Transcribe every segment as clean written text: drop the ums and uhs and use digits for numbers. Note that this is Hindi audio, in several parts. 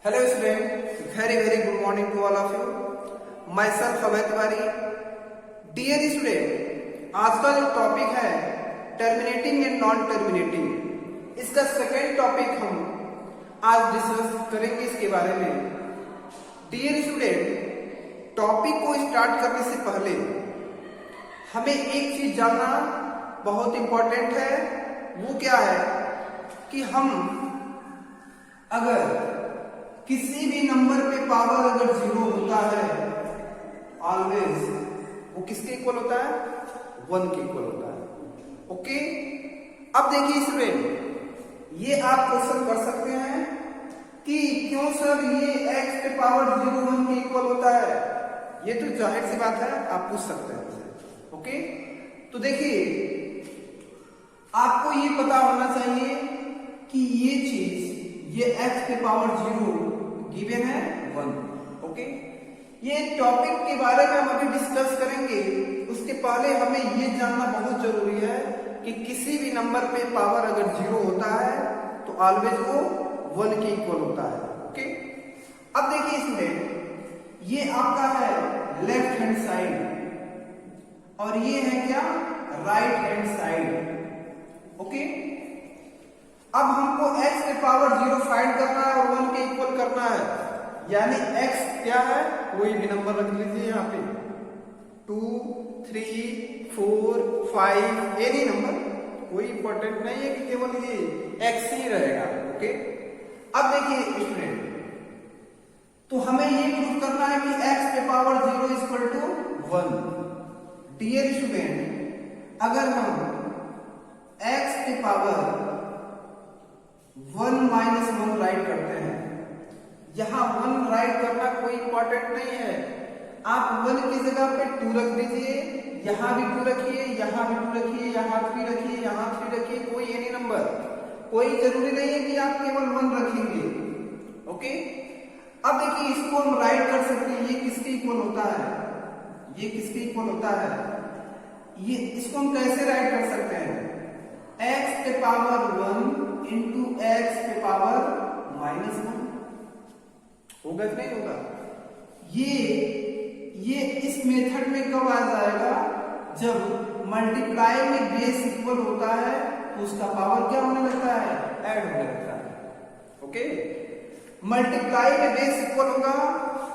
Hello students, very good morning to all of you. Myself Abhay Tiwari. Dear student, आज का जो टॉपिक है टर्मिनेटिंग एंड नॉन टर्मिनेटिंग, इसका सेकेंड टॉपिक हम आज डिस्कस करेंगे इसके बारे में. डियर स्टूडेंट, टॉपिक को स्टार्ट करने से पहले हमें एक चीज जानना बहुत इंपॉर्टेंट है. वो क्या है कि हम अगर किसी भी नंबर पे पावर अगर जीरो होता है, ऑलवेज वो किसके इक्वल होता है? 1 के इक्वल होता है. ओके, अब देखिए स्टूडेंट, ये आप क्वेश्चन कर सकते हैं कि क्यों सर ये x पे पावर 0 1 के इक्वल होता है. ये तो जाहिर सी बात है, आप पूछ सकते हैं. ओके, तो देखिए आपको ये पता होना चाहिए कि ये चीज, ये x पे पावर 0 गिवन है 1. ओके, ये टॉपिक के बारे में हम अभी डिस्कस करेंगे. उसके पहले हमें ये जानना बहुत जरूरी है कि किसी भी नंबर पे पावर अगर 0 होता है तो ऑलवेज वो 1 के इक्वल होता है. ओके, अब देखिए स्टूडेंट, ये आपका है लेफ्ट हैंड साइड और ये है क्या? Right hand side. ओके, अब हमको x पे पावर 0 फाइंड करना है और 1 के इक्वल करना है. यानी x क्या है? कोई भी नंबर रख लीजिए यहाँ पे, 2 3 4 5, एनी नंबर, कोई इंपॉर्टेंट नहीं है कि केवल ये x ही रहेगा. ओके, अब देखिए स्टूडेंट, तो हमें ये प्रूव करना है कि x पे power 0 equal to 1. Dear student, अगर हम x पे पावर 1 माइनस 1 राइट करते हैं, यहां 1 राइट करना कोई इंपॉर्टेंट नहीं है. आप 1 की जगह पे 2 रख दीजिए, यहां भी 2 रखिए, यहां भी 2 रखिए, यहां 3 रखिए, यहां 3 रखिए, कोई एनी नंबर, कोई जरूरी नहीं है कि आप केवल 1 रखेंगे. ओके, अब देखिए इसको हम राइट कर सकते हैं. ये किसके इक्वल होता है? ये किसके इक्वल होता है? ये इसको हम कैसे राइट कर सकते हैं? x पे पावर 1 इंटू x पे पावर माइनस 1. होगा कि नहीं होगा? ये इस मेथड में कब आ जाएगा? जब मल्टीप्लाई में बेस इक्वल होता है तो उसका पावर क्या होने लगता है? ऐड होने लगता है. ओके, मल्टीप्लाई में बेस इक्वल होगा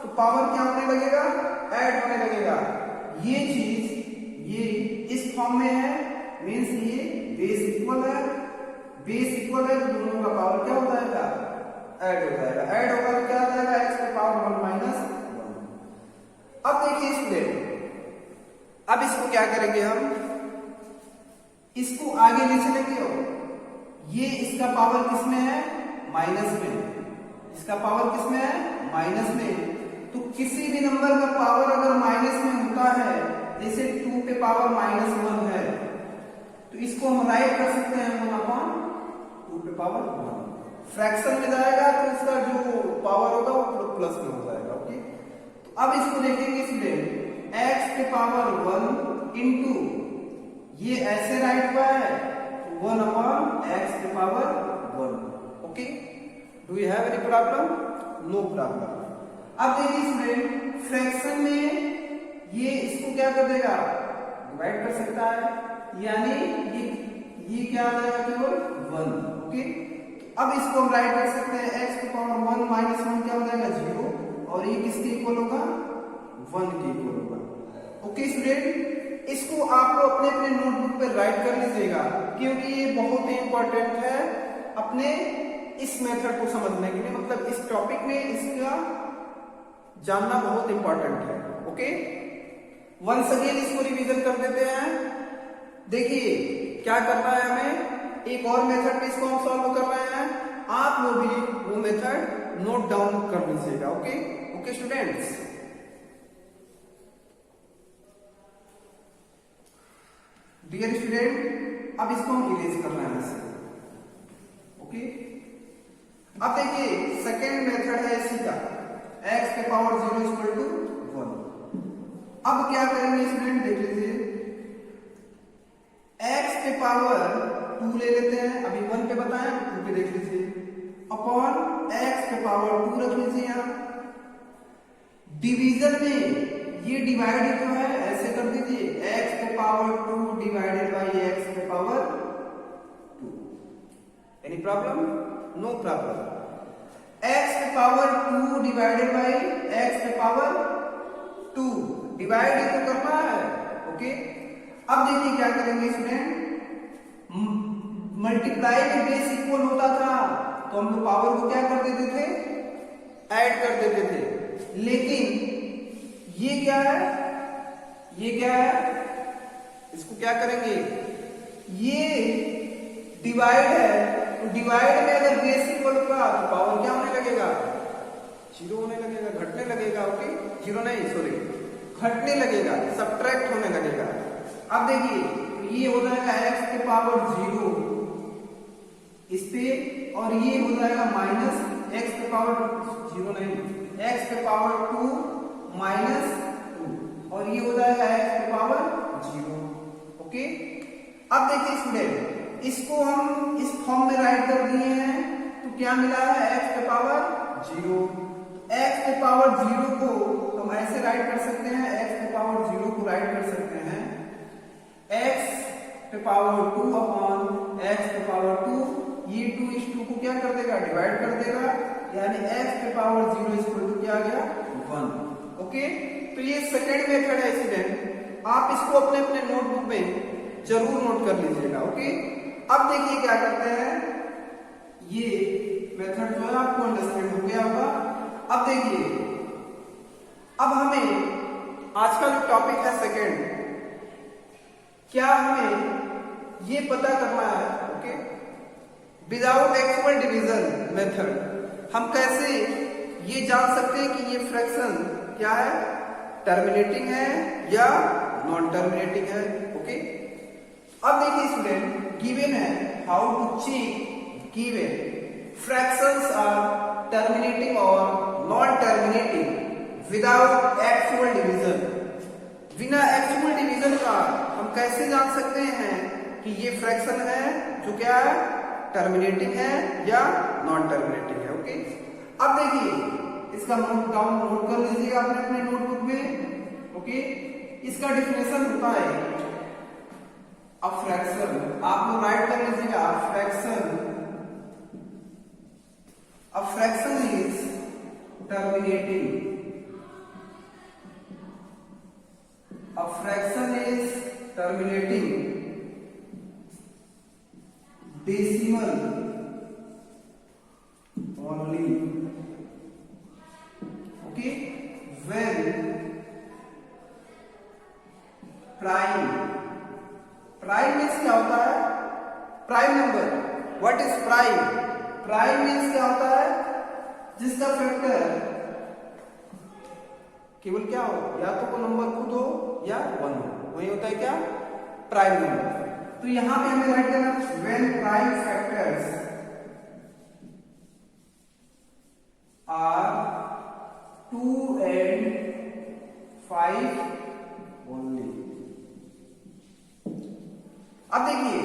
तो पावर क्या होने लगेगा? ऐड होने लगेगा. ये चीज ये इस फॉर्म में है, मींस ये बेस इक्वल है. बेस इक्वल है तो दोनों का पावर क्या हो जाएगा? ऐड हो जाएगा. ऐड होगा तो क्या आ जाएगा? x पे पावर 1 माइनस 1. अब देखिए स्टूडेंट, अब इसको क्या करेंगे हम? इसको आगे ले चलेंगे और ये इसका पावर किसमें है? माइनस में. इसका पावर किसमें है? माइनस में. तो किसी भी नंबर का पावर अगर माइनस में होता है, जैसे 2 पे पावर माइनस 1 है, तो इसको हम राइट कर सकते हैं 1/2 पे पावर 1. फ्रैक्शन में जाएगा तो इसका जो पावर होगा वो प्लस में हो जाएगा. ओके, तो अब इसको देखेंगे स्टूडेंट, x पे पावर 1 इंटू ये ऐसे राइट हुआ है तो 1/x पे power 1. Okay, do you have any problem? No problem. अब देखिए स्टूडेंट, फ्रैक्शन में ये इसको क्या कर देगा? डिवाइड कर सकता है. यानी ये क्या आ जाएगा? केवल 1. ओके, अब इसको हम राइट कर सकते हैं, x की पावर 1 माइनस 1 क्या हो जाएगा? 0. और ये किसके इक्वल होगा? 1 के इक्वल होगा. ओके स्टूडेंट, इसको आप लोग अपने अपने नोटबुक पे राइट कर लीजिएगा, क्योंकि ये बहुत ही इंपॉर्टेंट है अपने इस मेथड को समझने के लिए. मतलब इस टॉपिक में इसका जानना बहुत इंपॉर्टेंट है. ओके, वंस अगेन इसको रिवीजन कर देते हैं. देखिए क्या करना है हमें, एक और मेथड में इसको हम सॉल्व कर रहे हैं. आप लोग भी वो मेथड नोट डाउन कर लीजिएगा. Okay okay students, dear student, अब इसको हम इरेज कर रहे हैं. ओके, अब देखिए सेकेंड मेथड है इसी का, x के पावर 0 इक्वल टू 1. अब क्या करेंगे स्टूडेंट, देख लीजिए, x के पावर 2 ले लेते हैं. अभी 1 पे बताएं, 2 पे देख लीजिए. अपॉन x के पावर 2 रख लीजिए यहाँ। डिवीजन में ये डिवाइड जो है ऐसे कर दीजिए, x के पावर 2 डिवाइडेड बाई x के power 2। Any problem? No problem. x के पावर 2 डिवाइडेड बाई x के पावर 2 डिवाइड ही तो करना है। ओके, अब देखिए क्या करेंगे स्टूडेंट, मल्टीप्लाई में बेस इक्वल होता था तो हम लोग पावर को क्या कर देते थे, ऐड कर देते थे। लेकिन ये क्या है, ये क्या है, इसको क्या करेंगे, ये डिवाइड है तो डिवाइड में अगर बेस इक्वल होगा तो पावर क्या होने लगेगा, जीरो होने लगेगा, घटने लगेगा। ओके, जीरो नहीं सॉरी, घटने लगेगा, सब्ट्रैक्ट होने लगेगा। अब देखिए तो ये हो जाएगा x के पावर 0 इस पे, और ये हो जाएगा माइनस x के पावर 0 नहीं, x के पावर 2 माइनस 2, और ये हो जाएगा x के पावर 0। ओके, अब देखिए स्टूडेंट, इसको हम इस फॉर्म में राइट कर दिए हैं तो क्या मिला है, x के पावर 0। x के पावर 0 को हम ऐसे राइट कर सकते हैं, x के पावर 0 को राइट कर सकते हैं x के पावर 2 अपॉन x के पावर 2, ये 2 इस 2 को क्या कर देगा, डिवाइड कर देगा, यानी x के पावर 0 इक्वल टू क्या आ गया, 1। ओके, तो ये सेकंड मेथड है स्टूडेंट, आप इसको अपने अपने नोटबुक में जरूर नोट कर लीजिएगा। ओके, अब देखिए क्या करते हैं, ये मेथड जो है आपको अंडरस्टैंड हो गया होगा। अब देखिए, अब हमें आज का जो टॉपिक है सेकंड, क्या हमें ये पता करना है, okay, without actual division method हम कैसे ये जान सकते हैं कि ये फ्रैक्शन क्या है, टर्मिनेटिंग है या नॉन टर्मिनेटिंग है। ओके, अब देखिए स्टूडेंट, गिवन है how to check given fractions are terminating और non terminating without actual division. बिना एक्चुअल डिवीजन का हम कैसे जान सकते हैं कि ये फ्रैक्शन है जो क्या है, टर्मिनेटिंग है या नॉन टर्मिनेटिंग है। ओके, अब देखिए इसका नोट डाउन नोट कर लीजिएगा अपने अपने नोटबुक में। ओके, इसका डिफिनेशन होता है अ फ्रैक्शन, आप लोग राइट कर लीजिएगा, a fraction is terminating, a fraction is terminating decimal only, okay, when prime means क्या होता है, prime number. What is prime? Prime means क्या होता है, जिसका फैक्टर केवल क्या हो, या तो वो नंबर खुद हो या 1 हो, वही होता है क्या, प्राइम नंबर। तो यहां पे हमें राइट करना when prime factors are 2 and 5 only. अब देखिए,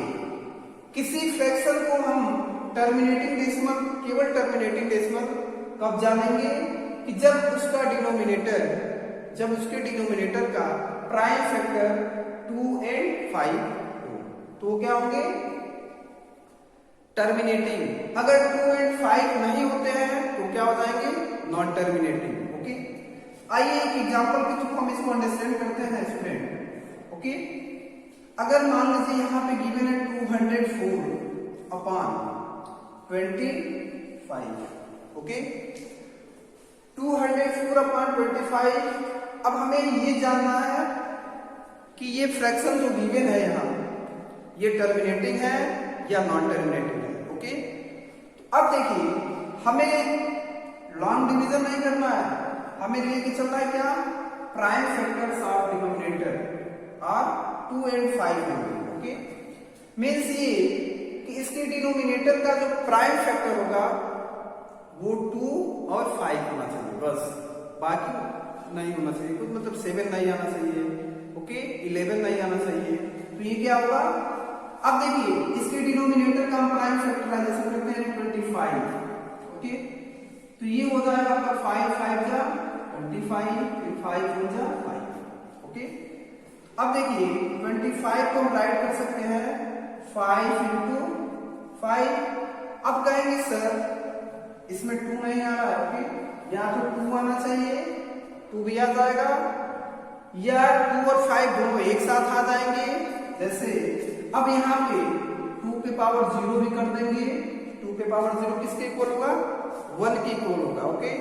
किसी फ्रैक्शन को हम टर्मिनेटिंग डेसिमल, केवल टर्मिनेटिंग डेसिमल कब जानेंगे, कि जब उसका डिनोमिनेटर, जब उसके डिनोमिनेटर का प्राइम फैक्टर 2 and 5 हो, तो क्या होंगे, टर्मिनेटिंग। अगर 2 and 5 नहीं होते हैं तो क्या हो जाएंगे, नॉन टर्मिनेटिंग। ओके, आइए एक एग्जांपल के थ्रू हम इसको अंडरस्टैंड करते हैं स्टूडेंट। ओके, अगर मान लीजिए यहाँ पे गिवन है 204 अपॉन 25। Okay, 204 upon 25। अब हमें ये जानना है कि ये फ्रैक्शन जो गिवन है यहाँ, ये टर्मिनेटिंग है या नॉन टर्मिनेटिंग है। ओके, तो अब देखिए, हमें लॉन्ग डिवीजन नहीं करना है, हमें लेके चलना है क्या, prime factors of denominator are 2 and 5 होंगे। ओके, मीन्स ये कि इसके डिनोमिनेटर का जो प्राइम फैक्टर होगा वो 2 और 5 होना चाहिए, बस, बाकी नहीं होना चाहिए कुछ, मतलब 7 नहीं आना चाहिए। ओके, 11 नहीं आना चाहिए। तो ये क्या होगा, अब देखिए इसके डिनोमिनेटर का हम प्राइम फैक्टराइजेशन करते हैं 25। ओके, तो तो ये हो जाएगा आपका 5 5 जा 25, फिर 5 1 जा 5। ओके, अब देखिए 25 को हम राइट कर सकते हैं 5 into 5। अब कहेंगे सर इसमें 2 नहीं आ रहा है। ओके, या तो 2 आना चाहिए, 2 भी आ जाएगा, या 2 और 5 दोनों एक साथ आ जाएंगे। जैसे अब यहाँ पे 2 के पावर 0 भी कर देंगे। 2 के पावर 0 किसके इक्वल होगा? 1 के इक्वल होगा। ओके,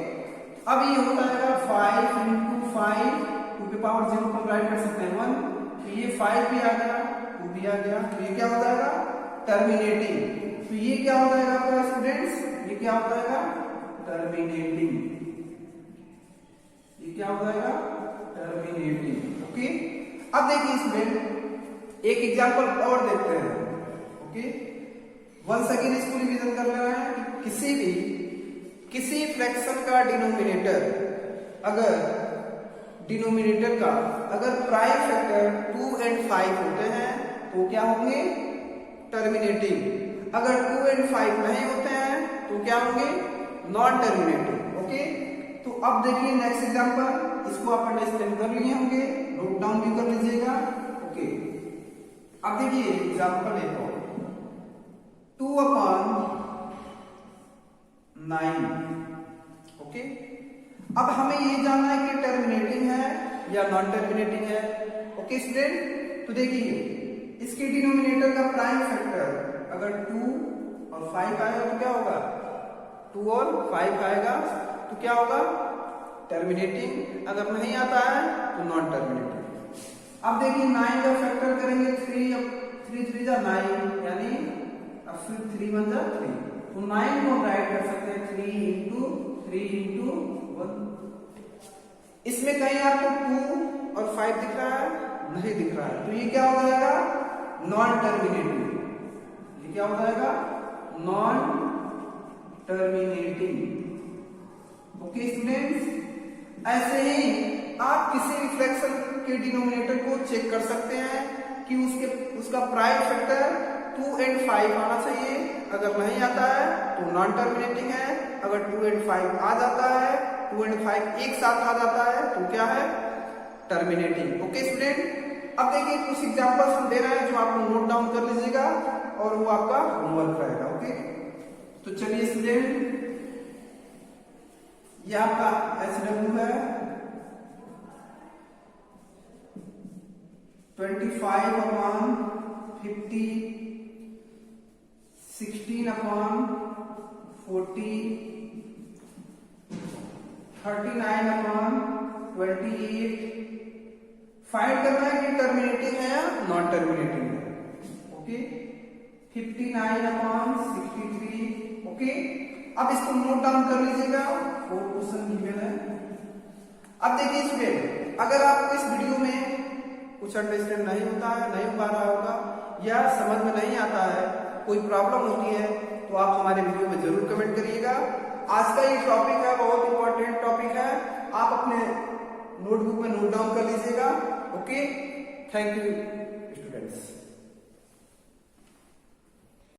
अब ये हो जाएगा 5 into 5, 2 के पावर 0 को हम राइट कर सकते हैं 1, तो ये 5 भी आ गया, 2 भी आ गया, तो ये क्या हो जाएगा? टर्मिनेटिंग। तो ये क्या हो जाएगा आपका स्टूडेंट्स? ये क्या हो जाएगा? टर्मिनेटिंग। ये क्या हो जाएगा? टर्मिनेटिंग। ओके, अब देखिए स्टूडेंट एक एग्जांपल और देखते हैं। ओके, वंस अगेन इसको रिवीजन कर लेना है कि किसी फ्रैक्शन का डिनोमिनेटर अगर प्राइम फैक्टर 2 and 5 होते हैं तो क्या होंगे? टर्मिनेटिंग। अगर 2 and 5 नहीं होते हैं तो क्या होंगे? Non terminating. ओके, तो अब देखिए नेक्स्ट एग्जांपल, इसको आप अंडरस्टैंड कर लिए होंगे, नोट डाउन भी कर लीजिएगा। ओके, अब देखिए एग्जांपल एक और, 2/9। ओके, अब हमें ये जानना है कि टर्मिनेटिंग है या नॉन टर्मिनेटिंग है। ओके स्टूडेंट, तो देखिए इसके डिनोमिनेटर का प्राइम फैक्टर अगर 2 और 5 आएगा तो क्या होगा? 2 और 5 आएगा तो क्या होगा? टर्मिनेटिंग। अगर नहीं आता है तो नॉन टर्मिनेटिंग। अब देखिए 9 का फैक्टर करेंगे 3, 3 3 जा 9, यानी अब फिर 3 1 जा 3, तो 9 को राइट कर सकते हैं 3 into 3 into 1। इसमें कहीं आपको 2 और 5 दिख रहा है? नहीं दिख रहा है, तो ये क्या हो जाएगा? Non terminating. ये क्या हो जाएगा? Non terminating. ओके स्टूडेंट्स, ऐसे ही आप किसी भी फ्रैक्शन के डिनोमिनेटर को चेक कर सकते हैं कि उसका प्राइम फैक्टर 2 and 5 आना चाहिए। अगर नहीं आता है तो नॉन टर्मिनेटिंग है। अगर 2 and 5 आ जाता है, 2 and 5 एक साथ आ जाता है तो क्या है? टर्मिनेटिंग। ओके स्टूडेंट, अब देखिए कुछ एग्जांपल्स हम दे रहे हैं जो आप नोट डाउन कर लीजिएगा और वो आपका होमवर्क रहेगा। ओके, तो चलिए स्टूडेंट, ये आपका SW है 25/50, 16/40, 39/28। फाइंड करना है कि टर्मिनेटिंग है या नॉन टर्मिनेटिंग है। ओके, 59/63। ओके, अब इसको नोट डाउन कर लीजिएगा, 4 क्वेश्चन गिवन है। अब देखिए स्टूडेंट, अगर आपको इस वीडियो में कुछ अंडरस्टैंड नहीं होता है, नहीं हो पा रहा होगा या समझ में नहीं आता है, कोई प्रॉब्लम होती है तो आप हमारे वीडियो में जरूर कमेंट करिएगा। आज का ये टॉपिक है, बहुत इंपॉर्टेंट टॉपिक है, आप अपने नोटबुक में नोट डाउन कर लीजिएगा। Okay, thank you students.